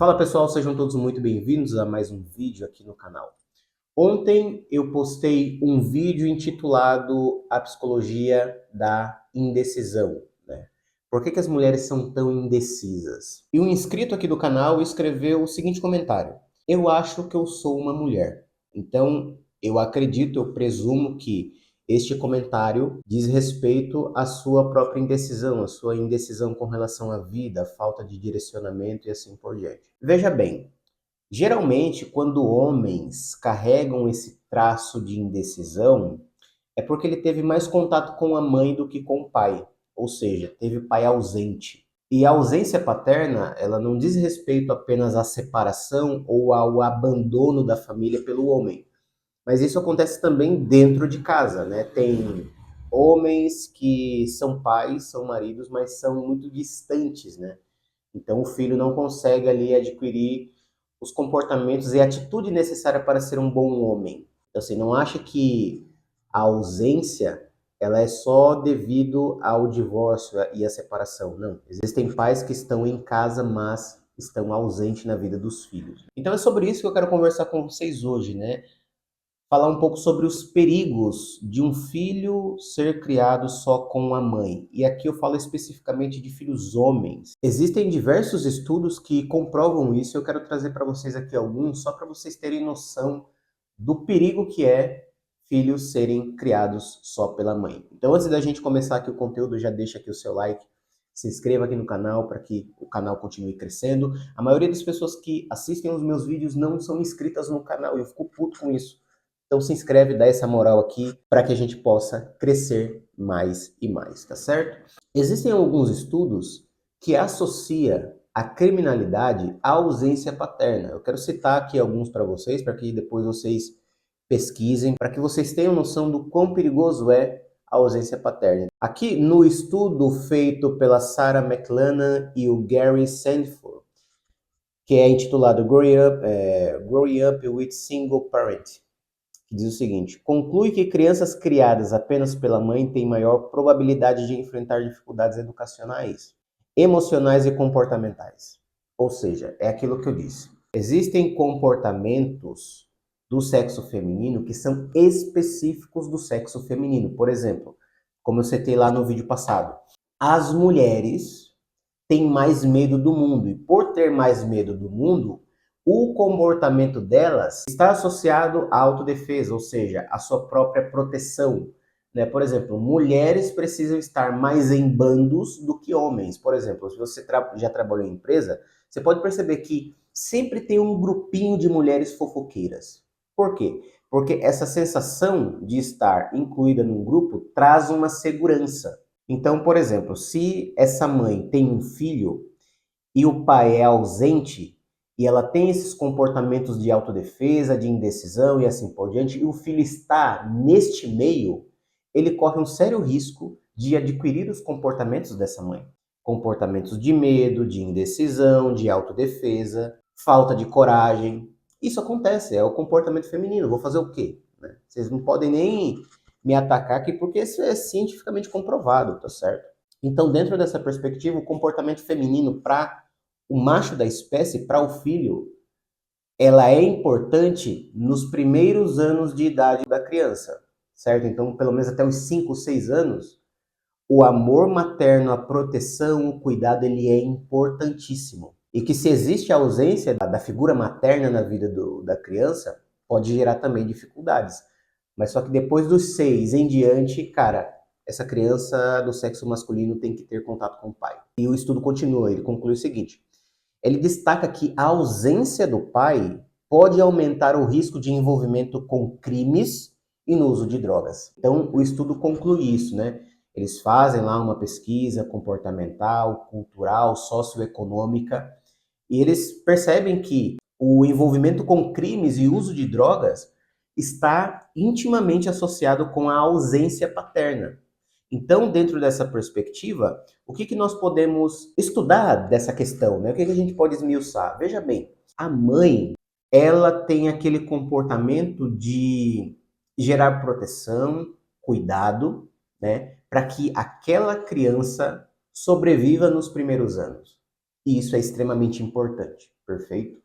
Fala pessoal, sejam todos muito bem-vindos a mais um vídeo aqui no canal. Ontem eu postei um vídeo intitulado A Psicologia da Indecisão, né? Por que as mulheres são tão indecisas? E um inscrito aqui do canal escreveu o seguinte comentário: eu acho que eu sou uma mulher. Então, eu acredito, eu presumo que este comentário diz respeito à sua própria indecisão, à sua indecisão com relação à vida, falta de direcionamento e assim por diante. Veja bem, geralmente quando homens carregam esse traço de indecisão, é porque ele teve mais contato com a mãe do que com o pai, ou seja, teve pai ausente. E a ausência paterna, ela não diz respeito apenas à separação ou ao abandono da família pelo homem. Mas isso acontece também dentro de casa, né? Tem homens que são pais, são maridos, mas são muito distantes, né? Então o filho não consegue ali adquirir os comportamentos e a atitude necessária para ser um bom homem. Então assim, não acha que a ausência ela é só devido ao divórcio e à separação. Não. Existem pais que estão em casa, mas estão ausentes na vida dos filhos. Então é sobre isso que eu quero conversar com vocês hoje, né? Falar um pouco sobre os perigos de um filho ser criado só com a mãe. E aqui eu falo especificamente de filhos homens. Existem diversos estudos que comprovam isso. Eu quero trazer para vocês aqui alguns, só para vocês terem noção do perigo que é filhos serem criados só pela mãe. Então, antes da gente começar aqui o conteúdo, já deixa aqui o seu like, se inscreva aqui no canal para que o canal continue crescendo. A maioria das pessoas que assistem os meus vídeos não são inscritas no canal e eu fico puto com isso. Então se inscreve, dá essa moral aqui para que a gente possa crescer mais e mais, tá certo? Existem alguns estudos que associam a criminalidade à ausência paterna. Eu quero citar aqui alguns para vocês, para que depois vocês pesquisem, para que vocês tenham noção do quão perigoso é a ausência paterna. Aqui no estudo feito pela Sarah McLennan e o Gary Sandford, que é intitulado Growing Up with Single Parent, que diz o seguinte: conclui que crianças criadas apenas pela mãe têm maior probabilidade de enfrentar dificuldades educacionais, emocionais e comportamentais. Ou seja, é aquilo que eu disse. Existem comportamentos do sexo feminino que são específicos do sexo feminino. Por exemplo, como eu citei lá no vídeo passado, as mulheres têm mais medo do mundo. E por ter mais medo do mundo, o comportamento delas está associado à autodefesa, ou seja, à sua própria proteção. Né? Por exemplo, mulheres precisam estar mais em bandos do que homens. Por exemplo, se você já trabalhou em empresa, você pode perceber que sempre tem um grupinho de mulheres fofoqueiras. Por quê? Porque essa sensação de estar incluída num grupo traz uma segurança. Então, por exemplo, se essa mãe tem um filho e o pai é ausente e ela tem esses comportamentos de autodefesa, de indecisão e assim por diante, e o filho está neste meio, ele corre um sério risco de adquirir os comportamentos dessa mãe. Comportamentos de medo, de indecisão, de autodefesa, falta de coragem. Isso acontece, é o comportamento feminino. Vou fazer o quê? Né? Vocês não podem nem me atacar aqui porque isso é cientificamente comprovado, tá certo? Então, dentro dessa perspectiva, o comportamento feminino para o macho da espécie, para o filho, ela é importante nos primeiros anos de idade da criança, certo? Então, pelo menos até uns 5, 6 anos, o amor materno, a proteção, o cuidado, ele é importantíssimo. E que se existe a ausência da figura materna na vida da criança, pode gerar também dificuldades. Mas só que depois dos 6 em diante, cara, essa criança do sexo masculino tem que ter contato com o pai. E o estudo continua, ele conclui o seguinte: ele destaca que a ausência do pai pode aumentar o risco de envolvimento com crimes e no uso de drogas. Então, o estudo conclui isso, né? Eles fazem lá uma pesquisa comportamental, cultural, socioeconômica, e eles percebem que o envolvimento com crimes e uso de drogas está intimamente associado com a ausência paterna. Então, dentro dessa perspectiva, o que nós podemos estudar dessa questão, né? O que a gente pode esmiuçar? Veja bem, a mãe, ela tem aquele comportamento de gerar proteção, cuidado, né? Para que aquela criança sobreviva nos primeiros anos. E isso é extremamente importante. perfeito?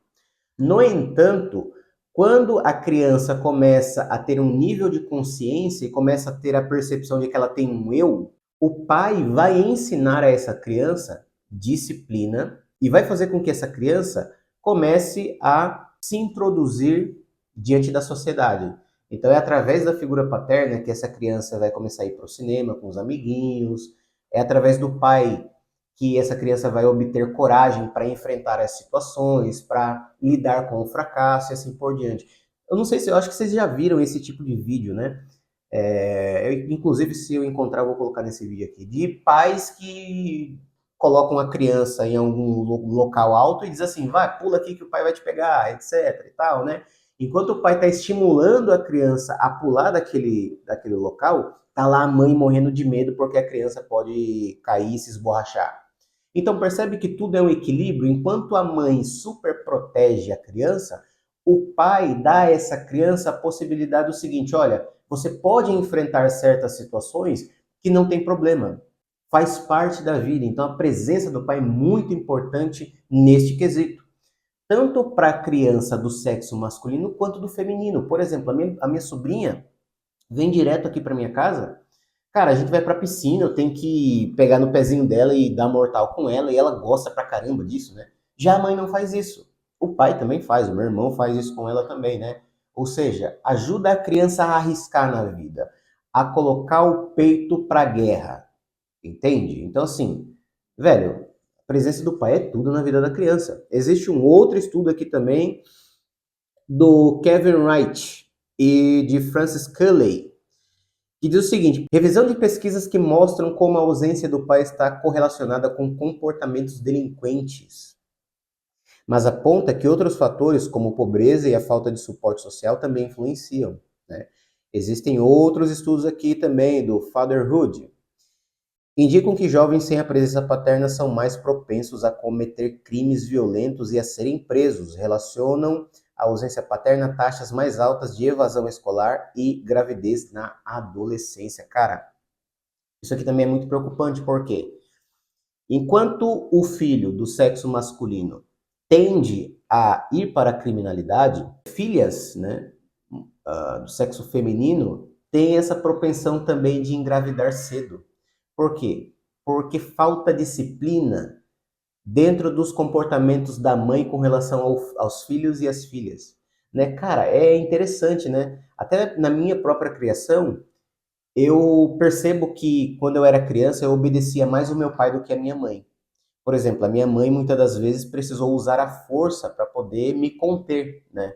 No entanto, quando a criança começa a ter um nível de consciência e começa a ter a percepção de que ela tem um eu, o pai vai ensinar a essa criança disciplina e vai fazer com que essa criança comece a se introduzir diante da sociedade. Então é através da figura paterna que essa criança vai começar a ir para o cinema com os amiguinhos, é através do pai que essa criança vai obter coragem para enfrentar as situações, para lidar com o fracasso e assim por diante. Eu não sei se, eu acho que vocês já viram esse tipo de vídeo, né? Inclusive, se eu encontrar, eu vou colocar nesse vídeo aqui, de pais que colocam a criança em algum local alto e diz assim, vai, pula aqui que o pai vai te pegar, etc e tal, né? Enquanto o pai está estimulando a criança a pular daquele local, tá lá a mãe morrendo de medo porque a criança pode cair e se esborrachar. Então percebe que tudo é um equilíbrio, enquanto a mãe super protege a criança, o pai dá a essa criança a possibilidade do seguinte, olha, você pode enfrentar certas situações que não tem problema. Faz parte da vida. Então a presença do pai é muito importante neste quesito. Tanto para a criança do sexo masculino quanto do feminino. Por exemplo, a minha sobrinha vem direto aqui para minha casa. Cara, a gente vai pra piscina, eu tenho que pegar no pezinho dela e dar mortal com ela, e ela gosta pra caramba disso, né? Já a mãe não faz isso. O pai também faz, o meu irmão faz isso com ela também, né? Ou seja, ajuda a criança a arriscar na vida, a colocar o peito pra guerra, entende? Então, assim, velho, a presença do pai é tudo na vida da criança. Existe um outro estudo aqui também, do Kevin Wright e de Francis Culley, que diz o seguinte: revisão de pesquisas que mostram como a ausência do pai está correlacionada com comportamentos delinquentes, mas aponta que outros fatores, como pobreza e a falta de suporte social, também influenciam, né? Existem outros estudos aqui também do Fatherhood, indicam que jovens sem a presença paterna são mais propensos a cometer crimes violentos e a serem presos. Relacionam a ausência paterna a taxas mais altas de evasão escolar e gravidez na adolescência. Cara, isso aqui também é muito preocupante, porque enquanto o filho do sexo masculino tende a ir para a criminalidade, filhas, né, do sexo feminino têm essa propensão também de engravidar cedo. Por quê? Porque falta disciplina dentro dos comportamentos da mãe com relação aos filhos e às filhas. Né? Cara, é interessante, né? Até na minha própria criação, eu percebo que quando eu era criança eu obedecia mais o meu pai do que a minha mãe. Por exemplo, a minha mãe muitas das vezes precisou usar a força para poder me conter, né?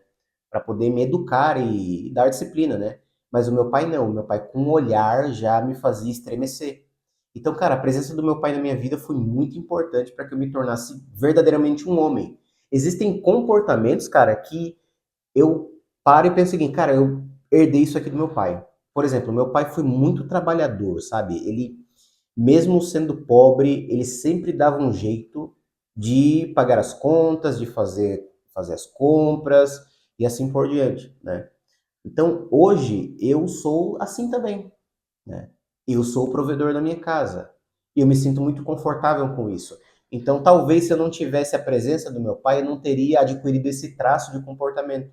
Para poder me educar e dar disciplina, né? Mas o meu pai não, o meu pai com um olhar já me fazia estremecer. Então, cara, a presença do meu pai na minha vida foi muito importante para que eu me tornasse verdadeiramente um homem. Existem comportamentos, cara, que eu paro e penso o seguinte, cara, eu herdei isso aqui do meu pai. Por exemplo, meu pai foi muito trabalhador, sabe? Ele, mesmo sendo pobre, ele sempre dava um jeito de pagar as contas, de fazer as compras e assim por diante, né? Então, hoje, eu sou assim também, né? Eu sou o provedor da minha casa. E eu me sinto muito confortável com isso. Então, talvez se eu não tivesse a presença do meu pai, eu não teria adquirido esse traço de comportamento,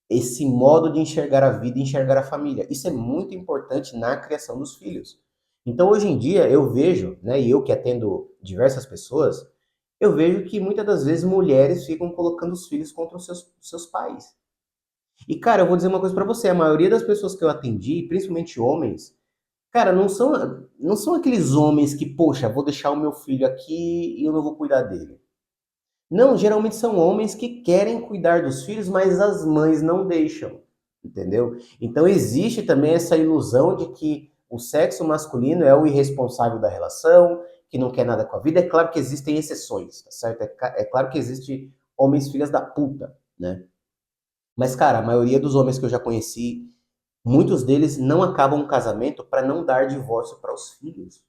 esse modo de enxergar a vida e enxergar a família. Isso é muito importante na criação dos filhos. Então, hoje em dia, eu vejo, né, e eu que atendo diversas pessoas, eu vejo que muitas das vezes mulheres ficam colocando os filhos contra os seus pais. E, cara, eu vou dizer uma coisa pra você, a maioria das pessoas que eu atendi, principalmente homens, cara, não são aqueles homens que, poxa, vou deixar o meu filho aqui e eu não vou cuidar dele. Não, geralmente são homens que querem cuidar dos filhos, mas as mães não deixam, entendeu? Então existe também essa ilusão de que o sexo masculino é o irresponsável da relação, que não quer nada com a vida. É claro que existem exceções, tá certo? É claro que existe homens filhas da puta, né? Mas, cara, a maioria dos homens que eu já conheci, muitos deles não acabam um casamento para não dar divórcio para os filhos.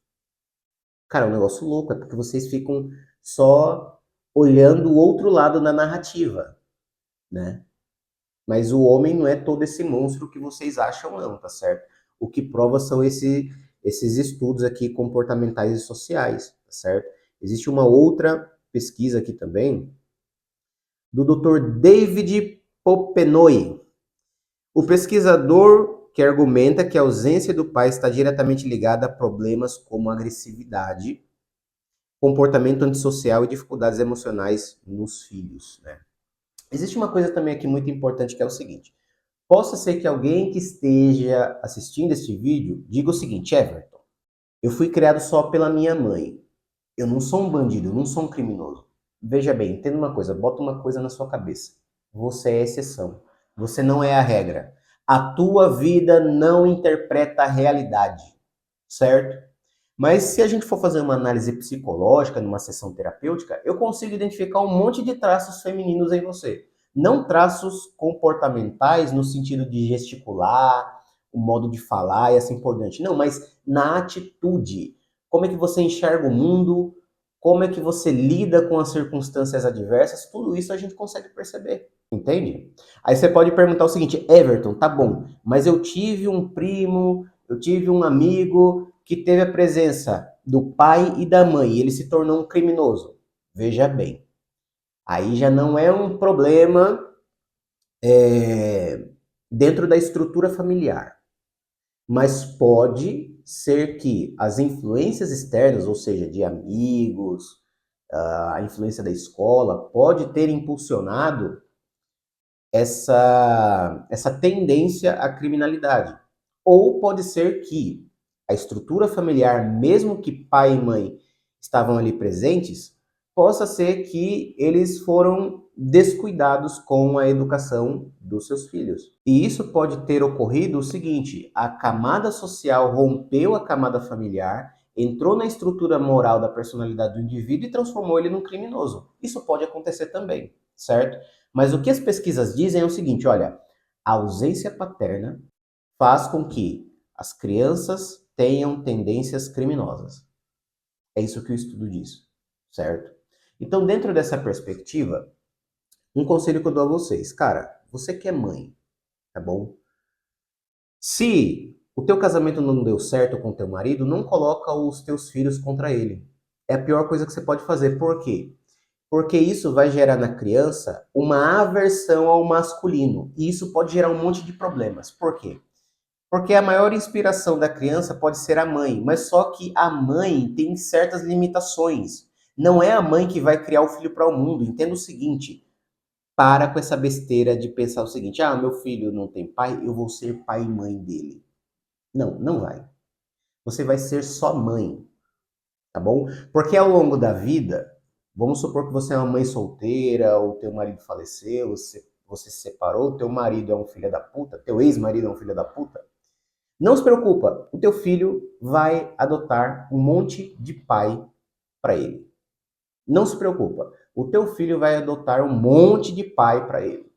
Cara, é um negócio louco, é porque vocês ficam só olhando o outro lado da narrativa, né? Mas o homem não é todo esse monstro que vocês acham, não, tá certo? O que prova são esses estudos aqui comportamentais e sociais, tá certo? Existe uma outra pesquisa aqui também, do Dr. David Popenoe, o pesquisador que argumenta que a ausência do pai está diretamente ligada a problemas como agressividade, comportamento antissocial e dificuldades emocionais nos filhos, né? Existe uma coisa também aqui muito importante que é o seguinte: possa ser que alguém que esteja assistindo este vídeo diga o seguinte: Everton, eu fui criado só pela minha mãe. Eu não sou um bandido, eu não sou um criminoso. Veja bem, entenda uma coisa, bota uma coisa na sua cabeça. Você é a exceção. Você não é a regra. A tua vida não interpreta a realidade, certo? Mas se a gente for fazer uma análise psicológica numa sessão terapêutica, eu consigo identificar um monte de traços femininos em você. Não traços comportamentais no sentido de gesticular, o modo de falar e assim por diante. Não, mas na atitude. Como é que você enxerga o mundo? Como é que você lida com as circunstâncias adversas? Tudo isso a gente consegue perceber. Entende? Aí você pode perguntar o seguinte: Everton, tá bom, mas eu tive um primo, eu tive um amigo que teve a presença do pai e da mãe, e ele se tornou um criminoso. Veja bem, aí já não é um problema dentro da estrutura familiar, mas pode ser que as influências externas, ou seja, de amigos, a influência da escola, pode ter impulsionado essa tendência à criminalidade. Ou pode ser que a estrutura familiar, mesmo que pai e mãe estavam ali presentes, possa ser que eles foram descuidados com a educação dos seus filhos. E isso pode ter ocorrido o seguinte: a camada social rompeu a camada familiar, entrou na estrutura moral da personalidade do indivíduo e transformou ele num criminoso. Isso pode acontecer também, certo? Mas o que as pesquisas dizem é o seguinte: olha, a ausência paterna faz com que as crianças tenham tendências criminosas. É isso que o estudo diz, certo? Então, dentro dessa perspectiva, um conselho que eu dou a vocês: cara, você que é mãe, tá bom? Se o teu casamento não deu certo com o teu marido, não coloca os teus filhos contra ele. É a pior coisa que você pode fazer. Por quê? Porque isso vai gerar na criança uma aversão ao masculino. E isso pode gerar um monte de problemas. Por quê? Porque a maior inspiração da criança pode ser a mãe, mas só que a mãe tem certas limitações. Não é a mãe que vai criar o filho para o mundo. Entenda o seguinte: para com essa besteira de pensar o seguinte: ah, meu filho não tem pai, eu vou ser pai e mãe dele. Não, não vai. Você vai ser só mãe, tá bom? Porque ao longo da vida, vamos supor que você é uma mãe solteira, ou teu marido faleceu, você se separou, teu marido é um filho da puta, teu ex-marido é um filho da puta. Não se preocupa, o teu filho vai adotar um monte de pai para ele. Não se preocupa, o teu filho vai adotar um monte de pai para ele,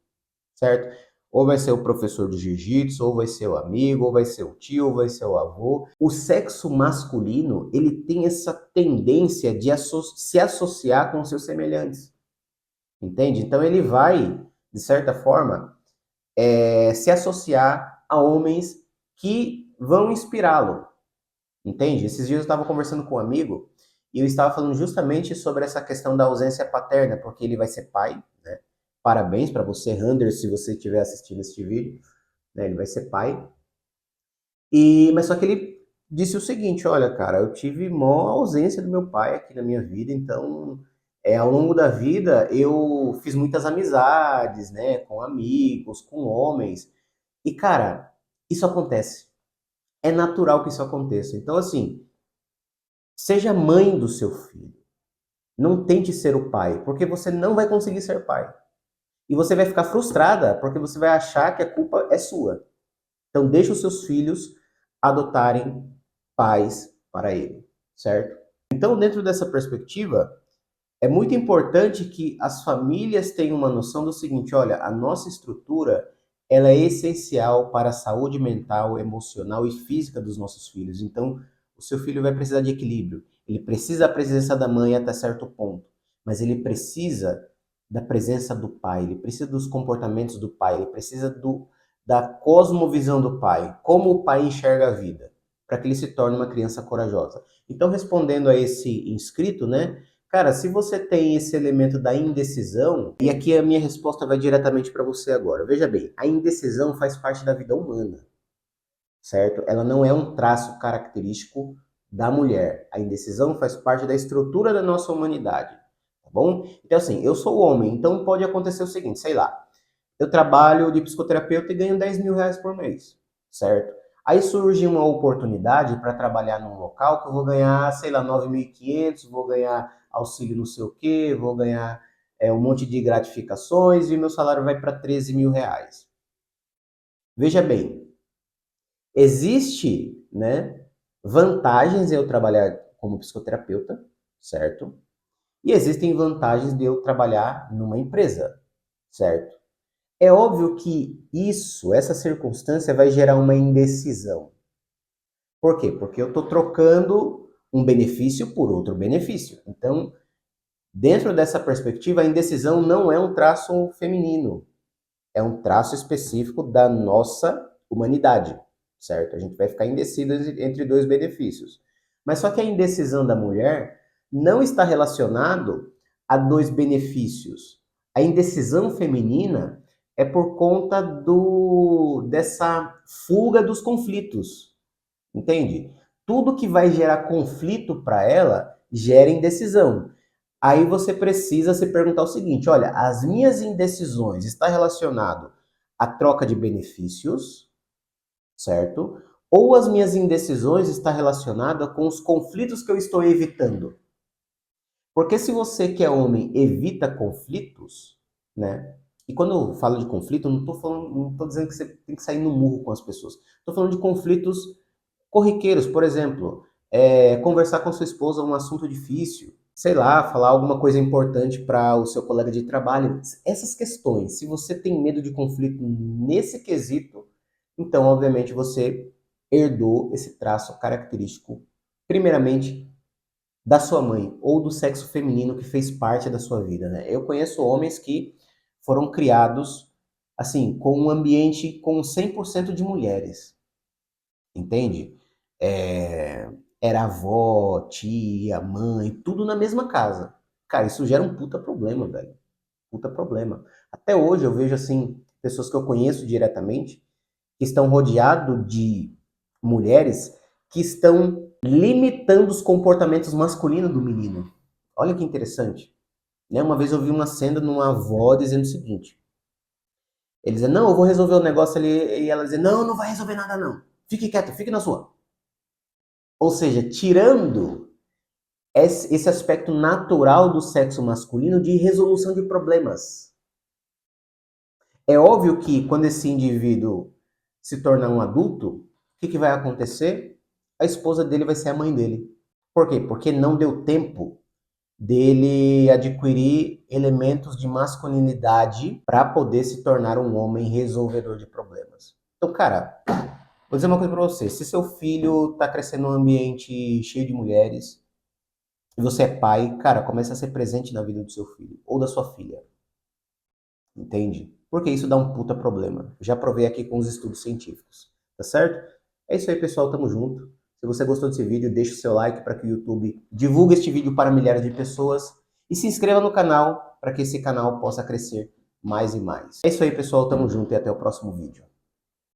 certo? Ou vai ser o professor de jiu-jitsu, ou vai ser o amigo, ou vai ser o tio, ou vai ser o avô. O sexo masculino, ele tem essa tendência de se associar com seus semelhantes, entende? Então ele vai, de certa forma, se associar a homens que vão inspirá-lo, entende? Esses dias eu estava conversando com um amigo e eu estava falando justamente sobre essa questão da ausência paterna, porque ele vai ser pai, né? Parabéns para você, Anders, se você estiver assistindo este vídeo, né? Ele vai ser pai. Mas só que ele disse o seguinte: olha, cara, eu tive maior ausência do meu pai aqui na minha vida, então ao longo da vida eu fiz muitas amizades, né? Com amigos, com homens. E, cara, isso acontece. É natural que isso aconteça. Então, assim, seja mãe do seu filho. Não tente ser o pai, porque você não vai conseguir ser pai. E você vai ficar frustrada, porque você vai achar que a culpa é sua. Então, deixe os seus filhos adotarem pais para ele, certo? Então, dentro dessa perspectiva, é muito importante que as famílias tenham uma noção do seguinte: olha, a nossa estrutura, ela é essencial para a saúde mental, emocional e física dos nossos filhos. Então, o seu filho vai precisar de equilíbrio. Ele precisa da presença da mãe até certo ponto, mas ele precisa da presença do pai, ele precisa dos comportamentos do pai, ele precisa da cosmovisão do pai, como o pai enxerga a vida, para que ele se torne uma criança corajosa. Então, respondendo a esse inscrito, né? Cara, se você tem esse elemento da indecisão, e aqui a minha resposta vai diretamente para você agora. Veja bem, a indecisão faz parte da vida humana, certo? Ela não é um traço característico da mulher. A indecisão faz parte da estrutura da nossa humanidade, tá bom? Então assim, eu sou homem, então pode acontecer o seguinte, sei lá, eu trabalho de psicoterapeuta e ganho 10 mil reais por mês, certo? Aí surge uma oportunidade para trabalhar num local que eu vou ganhar, sei lá, 9.500, vou ganhar auxílio não sei o quê, vou ganhar um monte de gratificações e meu salário vai para 13 mil reais. Veja bem, existe, né, vantagens em eu trabalhar como psicoterapeuta, certo? E existem vantagens de eu trabalhar numa empresa, certo? É óbvio que essa circunstância vai gerar uma indecisão. Por quê? Porque eu estou trocando um benefício por outro benefício. Então, dentro dessa perspectiva, a indecisão não é um traço feminino, é um traço específico da nossa humanidade, certo? A gente vai ficar indeciso entre dois benefícios. Mas só que a indecisão da mulher não está relacionado a dois benefícios. A indecisão feminina é por conta dessa fuga dos conflitos, entende? Tudo que vai gerar conflito para ela gera indecisão. Aí você precisa se perguntar o seguinte, olha, as minhas indecisões está relacionado à troca de benefícios, certo? Ou as minhas indecisões está relacionada com os conflitos que eu estou evitando? Porque se você que é homem evita conflitos, né? E quando eu falo de conflito, eu não tô dizendo que você tem que sair no murro com as pessoas. Estou falando de conflitos corriqueiros, por exemplo, conversar com sua esposa um assunto difícil, sei lá, falar alguma coisa importante para o seu colega de trabalho. Essas questões, se você tem medo de conflito nesse quesito, então, obviamente, você herdou esse traço característico, primeiramente, da sua mãe ou do sexo feminino que fez parte da sua vida, né? Eu conheço homens que foram criados, assim, com um ambiente com 100% de mulheres, entende? Era avó, tia, mãe, tudo na mesma casa. Cara, isso gera um puta problema, velho. Puta problema. Até hoje eu vejo, assim, pessoas que eu conheço diretamente que estão rodeados de mulheres que estão limitando os comportamentos masculinos do menino. Olha que interessante. Né? Uma vez eu vi uma cena numa avó dizendo o seguinte: ele dizia, não, eu vou resolver o negócio ali, e ela dizia, não, não vai resolver nada não. Fique quieto, fique na sua. Ou seja, tirando esse aspecto natural do sexo masculino de resolução de problemas. É óbvio que quando esse indivíduo se tornar um adulto, o que vai acontecer? A esposa dele vai ser a mãe dele. Por quê? Porque não deu tempo dele adquirir elementos de masculinidade para poder se tornar um homem resolvedor de problemas. Então, cara, vou dizer uma coisa para você. Se seu filho está crescendo num ambiente cheio de mulheres, e você é pai, cara, comece a ser presente na vida do seu filho ou da sua filha. Entende? Porque isso dá um puta problema. Já provei aqui com os estudos científicos. Tá certo? É isso aí, pessoal. Tamo junto. Se você gostou desse vídeo, deixa o seu like para que o YouTube divulgue este vídeo para milhares de pessoas. E se inscreva no canal para que esse canal possa crescer mais e mais. É isso aí, pessoal. Tamo junto e até o próximo vídeo.